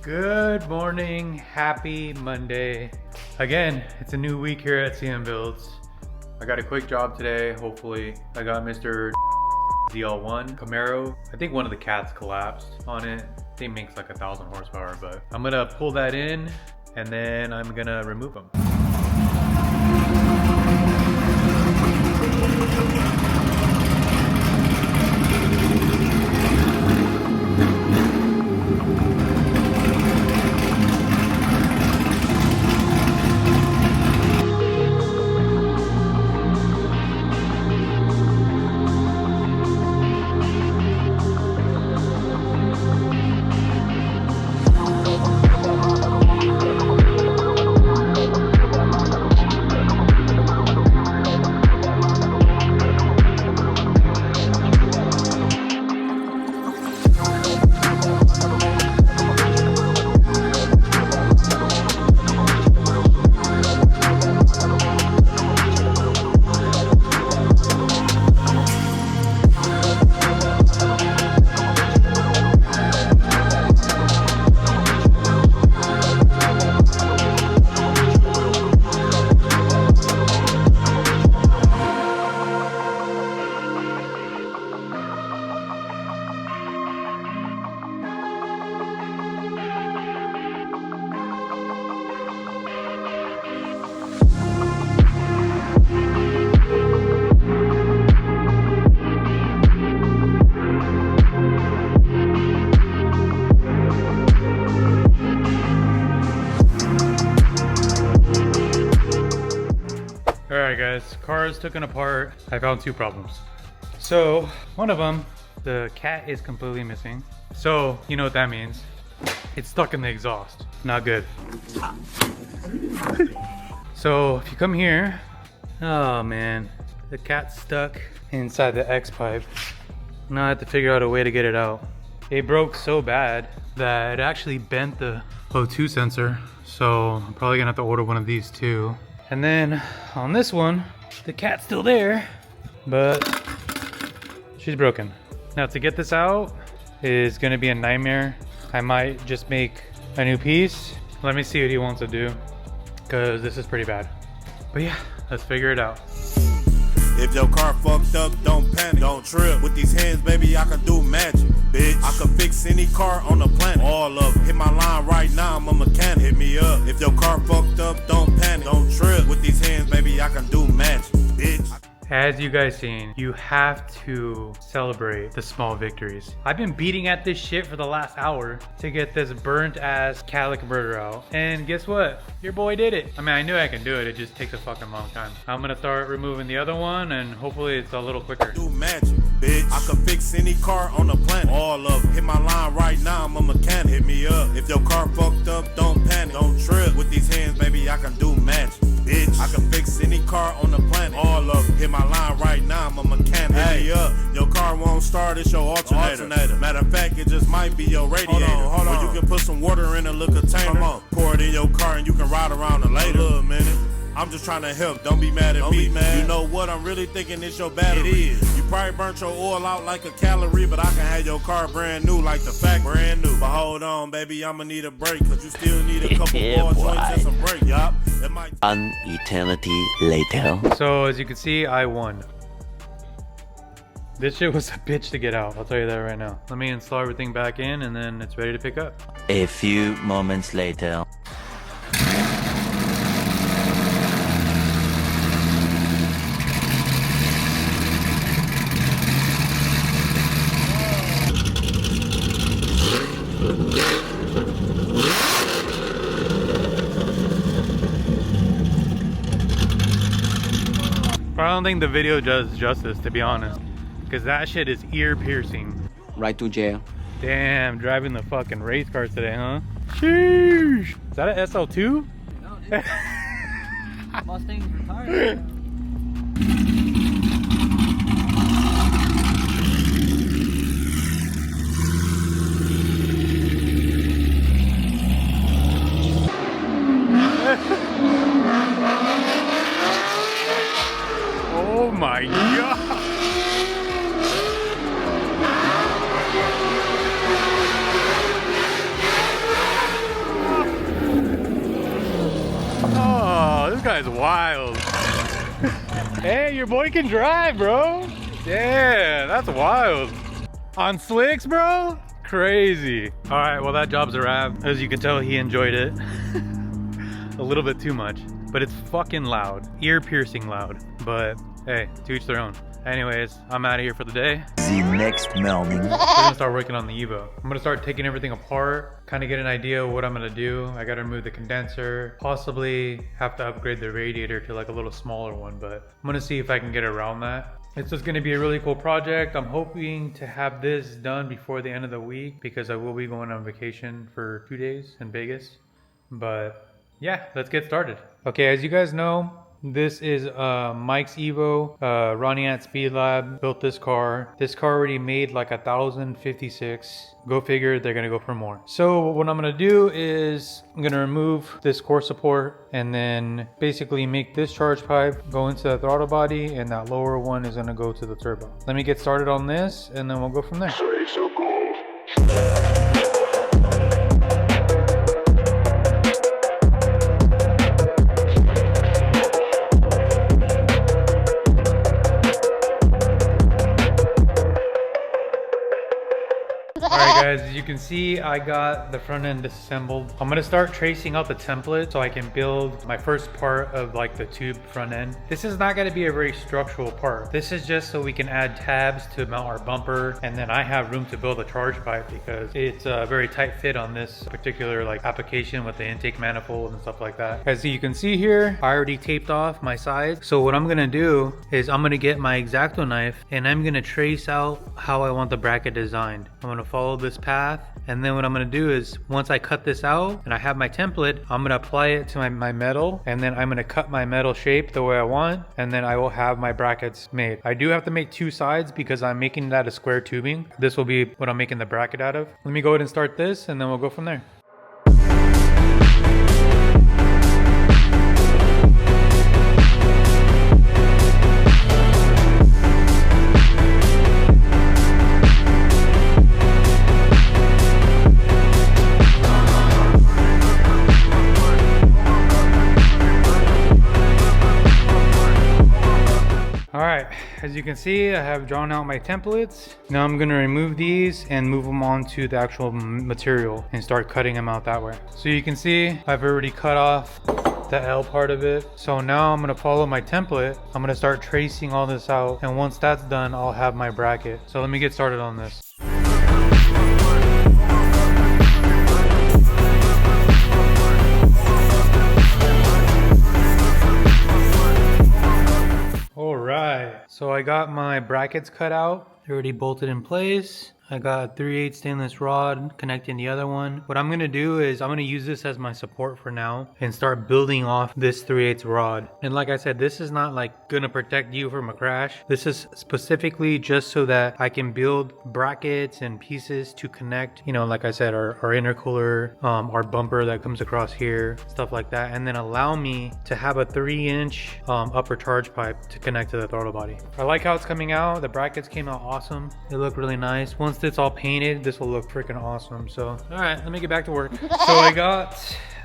Good morning, happy Monday. Again, it's a new week here at CM Builds. I got a quick job today, hopefully. I got Mr. ZL1 Camaro. I think one of the cats collapsed on it. I think it makes like 1,000 horsepower, but I'm gonna pull that in and then I'm gonna remove them. Alright guys, car is taken apart. I found two problems. So, one of them, the cat is completely missing. So, you know what that means. It's stuck in the exhaust. Not good. So, if you come here, oh man, the cat's stuck inside the X pipe. Now I have to figure out a way to get it out. It broke so bad that it actually bent the O2 sensor. So, I'm probably gonna have to order one of these too. And then on this one, the cat's still there, but she's broken. Now to get this out is gonna be a nightmare. I might just make a new piece. Let me see what he wants to do, because this is pretty bad. But yeah, let's figure it out. If your car fucked up, don't panic, don't trip. With these hands, baby, I can do magic, bitch. I can fix any car on the planet, all of it. Hit my line right now, I'm a mechanic, hit me up. If your car fucked up, don't panic, don't trip. With these hands, baby, I can do magic, bitch. As you guys seen, you have to celebrate the small victories. I've been beating at this shit for the last hour to get this burnt ass catalytic converter out. And guess what? Your boy did it. I mean, I knew I can do it. It just takes a fucking long time. I'm gonna start removing the other one and hopefully it's a little quicker. Do magic, bitch. I can fix any car on the planet, all of it. Hit my line right now, I'm a mechanic, hit me up. If your car fucked up, don't panic, don't trip. With these hands, baby, I can do magic, bitch. I can fix any car on the planet, all of it. Hit my line right now, I'm a mechanic, hit me up. Your car won't start, it's your alternator. Matter of fact, it just might be your radiator. Hold on. Or you can put some water in a little container. Come on. Pour it in your car and you can ride around it later. A minute. I'm just trying to help, don't be mad at me. You know what, I'm really thinking it's your battery. It is. You probably burnt your oil out like a calorie, but I can have your car brand new like the fact brand new. But hold on, baby, I'ma need a break, cause you still need a couple more joints and some brake, yup. An eternity later. So as you can see, I won. This shit was a bitch to get out, I'll tell you that right now. Let me install everything back in and then it's ready to pick up. A few moments later. I don't think the video does justice, to be honest, because that shit is ear piercing. Right to jail. Damn, driving the fucking race cars today, huh? Sheesh. Is that an SL2? No, dude. Mustang's retired. Oh my god! guy's wild. Hey, your boy can drive, bro. Yeah, that's wild. On slicks, bro? Crazy. All right, well, that job's a wrap. As you can tell, he enjoyed it. A little bit too much, but it's fucking loud. Ear-piercing loud. But hey, to each their own. Anyways, I'm out of here for the day. The next morning. We're gonna start working on the EVO. I'm gonna start taking everything apart, kind of get an idea of what I'm gonna do. I gotta remove the condenser, possibly have to upgrade the radiator to like a little smaller one, but I'm gonna see if I can get around that. It's just gonna be a really cool project. I'm hoping to have this done before the end of the week because I will be going on vacation for 2 days in Vegas. But yeah, let's get started. Okay, as you guys know, this is Mike's EVO. Ronnie at Speed Lab built this car. This car already made like 1,056. Go figure, they're gonna go for more. So what I'm gonna do is I'm gonna remove this core support and then basically make this charge pipe go into the throttle body, and that lower one is gonna go to the turbo. Let me get started on this and then we'll go from there. Guys, as you can see, I got the front end disassembled. I'm gonna start tracing out the template so I can build my first part of like the tube front end. This is not gonna be a very structural part. This is just so we can add tabs to mount our bumper, and then I have room to build a charge pipe because it's a very tight fit on this particular like application with the intake manifold and stuff like that. As you can see here, I already taped off my sides. So what I'm gonna do is I'm gonna get my X-Acto knife and I'm gonna trace out how I want the bracket designed. I'm gonna follow this path, and then what I'm gonna do is once I cut this out and I have my template, I'm gonna apply it to my metal, and then I'm gonna cut my metal shape the way I want, and then I will have my brackets made. I do have to make 2 sides because I'm making that a square tubing. This will be what I'm making the bracket out of. Let me go ahead and start this and then we'll go from there. As you can see, I have drawn out my templates. Now I'm gonna remove these and move them onto the actual material and start cutting them out that way. So you can see I've already cut off the L part of it. So now I'm gonna follow my template. I'm gonna start tracing all this out, and once that's done, I'll have my bracket. So let me get started on this. So I got my brackets cut out, already bolted in place. I got a 3/8 stainless rod connecting the other one. What I'm gonna do is I'm gonna use this as my support for now and start building off this 3/8 rod. And like I said, this is not like gonna protect you from a crash. This is specifically just so that I can build brackets and pieces to connect, you know, like I said, our intercooler, our bumper that comes across here, stuff like that. And then allow me to have a 3-inch upper charge pipe to connect to the throttle body. I like how it's coming out. The brackets came out awesome. They look really nice. Once it's all painted, this will look freaking awesome. So all right, let me get back to work. So I got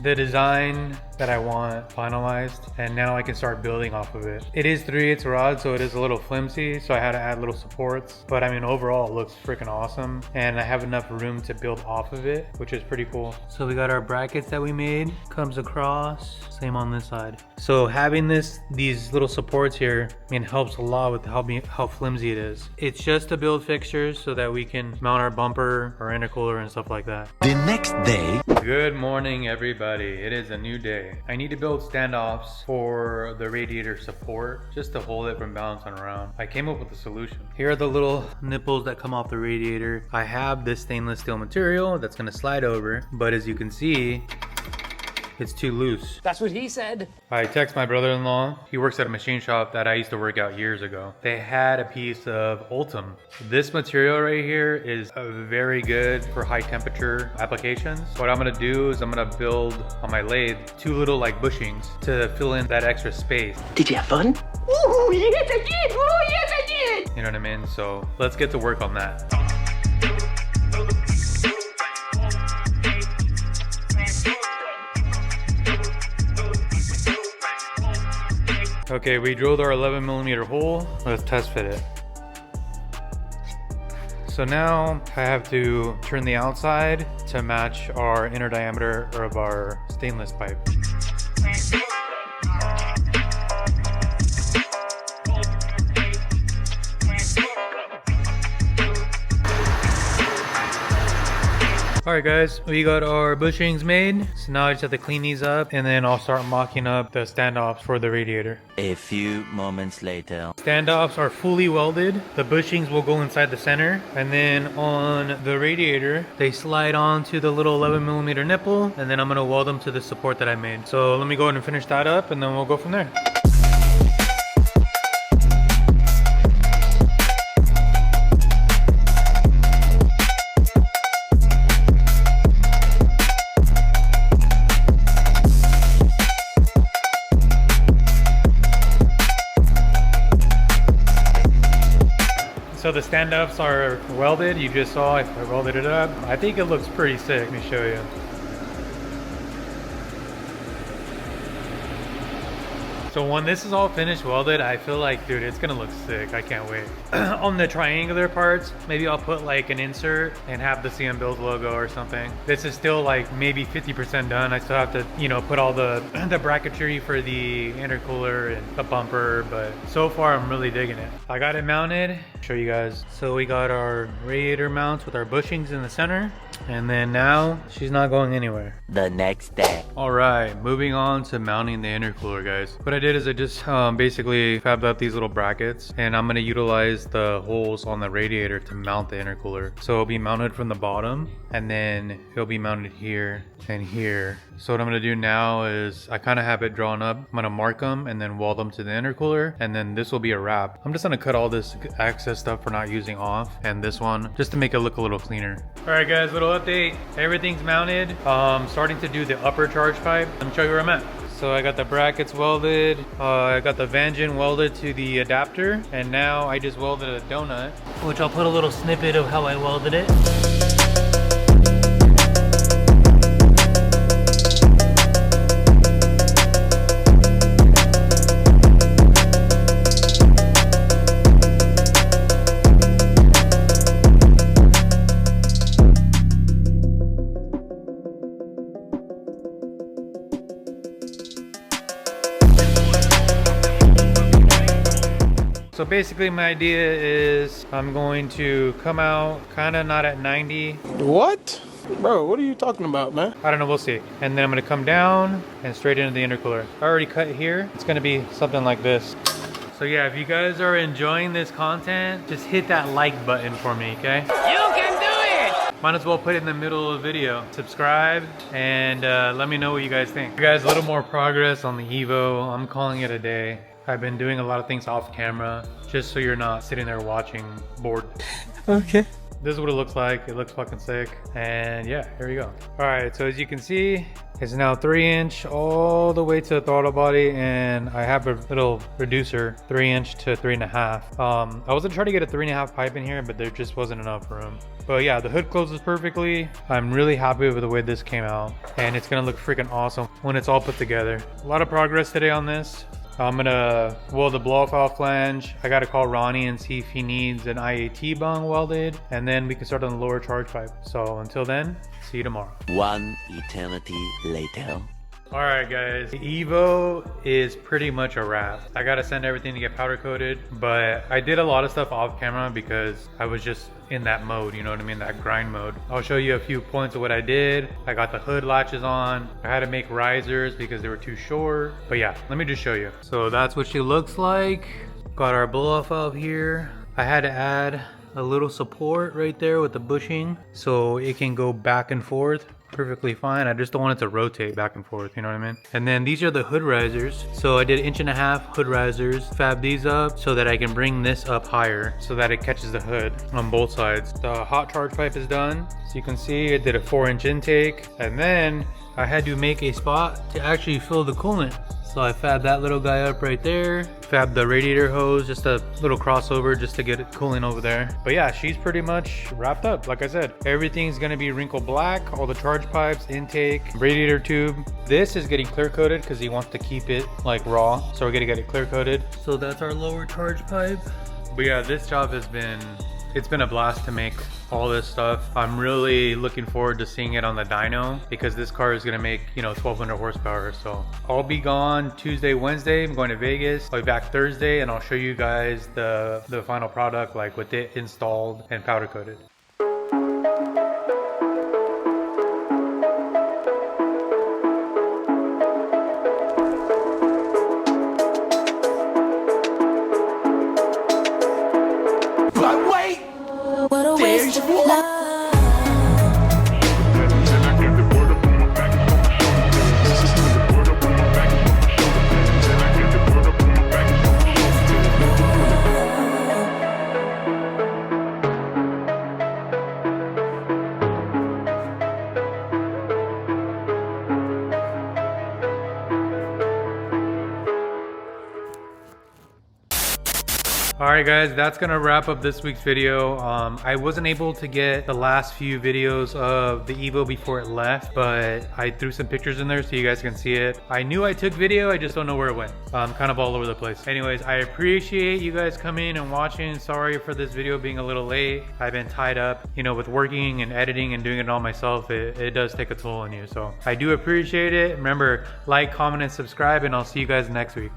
the design that I want finalized, and now I can start building off of it. It is 3/8 rod, so it is a little flimsy, so I had to add little supports, but I mean overall it looks freaking awesome, and I have enough room to build off of it, which is pretty cool. So we got our brackets that we made, comes across, same on this side. So having these little supports here, I mean, helps a lot with how flimsy it is. It's just to build fixtures so that we can mount our bumper, our intercooler, and stuff like that. The next day. Good morning, everybody. It is a new day. I need to build standoffs for the radiator support just to hold it from bouncing around. I came up with a solution. Here are the little nipples that come off the radiator. I have this stainless steel material that's gonna slide over, but as you can see, it's too loose. That's what he said. I text my brother-in-law. He works at a machine shop that I used to work out years ago. They had a piece of Ultem. This material right here is very good for high temperature applications. What I'm gonna do is I'm gonna build on my lathe 2 little like bushings to fill in that extra space. Did you have fun? Ooh, yes I did! Ooh, yes I did! You know what I mean? So let's get to work on that. Okay, we drilled our 11mm hole. Let's test fit it. So now I have to turn the outside to match our inner diameter of our stainless pipe. Alright guys, we got our bushings made, so now I just have to clean these up and then I'll start mocking up the standoffs for the radiator. A few moments later. Standoffs are fully welded, the bushings will go inside the center, and then on the radiator they slide onto the little 11mm nipple, and then I'm going to weld them to the support that I made. So let me go ahead and finish that up and then we'll go from there. So the standoffs are welded. You just saw I welded it up. I think it looks pretty sick. Let me show you. So when this is all finished welded, I feel like, dude, it's gonna look sick. I can't wait. On the triangular parts, maybe I'll put like an insert and have the CM Build logo or something. This is still like maybe 50% done. I still have to, you know, put all the bracketry for the intercooler and the bumper, but so far I'm really digging it. I got it mounted. Show you guys. So we got our radiator mounts with our bushings in the center, and then now she's not going anywhere. The next day. All right, moving on to mounting the intercooler, guys. What I did is I just basically fabbed up these little brackets, and I'm gonna utilize the holes on the radiator to mount the intercooler. So it'll be mounted from the bottom, and then it'll be mounted here and here. So what I'm gonna do now is I kind of have it drawn up. I'm gonna mark them and then weld them to the intercooler, and then this will be a wrap. I'm just gonna cut all this excess stuff for not using off, and this one just to make it look a little cleaner. All right guys, little update. Everything's mounted. Starting to do the upper charge pipe. Let me show you where I'm at. So I got the brackets welded, I got the Vangeon welded to the adapter, and now I just welded a donut, which I'll put a little snippet of how I welded it. So basically my idea is I'm going to come out kind of not at 90. What? Bro, what are you talking about, man? I don't know, we'll see. And then I'm gonna come down and straight into the intercooler. I already cut here. It's gonna be something like this. So yeah, if you guys are enjoying this content, just hit that like button for me, okay? You can do it! Might as well put it in the middle of the video. Subscribe and let me know what you guys think. Guys, a little more progress on the EVO. I'm calling it a day. I've been doing a lot of things off camera, just so you're not sitting there watching bored. Okay. This is what it looks like. It looks fucking sick. And yeah, here we go. All right, so as you can see, it's now 3" all the way to the throttle body, and I have a little reducer, 3" to 3.5. I wasn't trying to get a 3.5 pipe in here, but there just wasn't enough room. But yeah, the hood closes perfectly. I'm really happy with the way this came out, and it's gonna look freaking awesome when it's all put together. A lot of progress today on this. I'm gonna weld the blow-off valve flange. I gotta call Ronnie and see if he needs an IAT bung welded, and then we can start on the lower charge pipe. So until then, see you tomorrow. One eternity later. All right guys, the EVO is pretty much a wrap. I gotta send everything to get powder coated, but I did a lot of stuff off camera because I was just in that mode, you know what I mean, that grind mode. I'll show you a few points of what I did. I got the hood latches on. I had to make risers because they were too short. But yeah, let me just show you. So that's what she looks like. Got our blow-off valve here. I had to add a little support right there with the bushing so it can go back and forth perfectly fine. I just don't want it to rotate back and forth, you know what I mean? And then these are the hood risers. So I did 1.5" hood risers, fab these up so that I can bring this up higher so that it catches the hood on both sides. The hot charge pipe is done. So you can see I did a 4" intake, and then I had to make a spot to actually fill the coolant. So I fabbed that little guy up right there. Fabbed the radiator hose, just a little crossover just to get it cooling over there. But yeah, she's pretty much wrapped up. Like I said, everything's gonna be wrinkle black, all the charge pipes, intake, radiator tube. This is getting clear coated because he wants to keep it like raw. So we're gonna get it clear coated. So that's our lower charge pipe. But yeah, this job has been, it's been a blast to make all this stuff. I'm really looking forward to seeing it on the dyno because this car is gonna make, you know, 1200 horsepower. So I'll be gone Tuesday, Wednesday. I'm going to Vegas. I'll be back Thursday and I'll show you guys the final product, like with it installed and powder coated. What a waste of love. Alright guys, that's gonna wrap up this week's video. I wasn't able to get the last few videos of the Evo before it left, but I threw some pictures in there so you guys can see it. I knew I took video, I just don't know where it went. Kind of all over the place. Anyways, I appreciate you guys coming and watching. Sorry for this video being a little late. I've been tied up, you know, with working and editing and doing it all myself. It does take a toll on you, so I do appreciate it. Remember, like, comment, and subscribe, and I'll see you guys next week.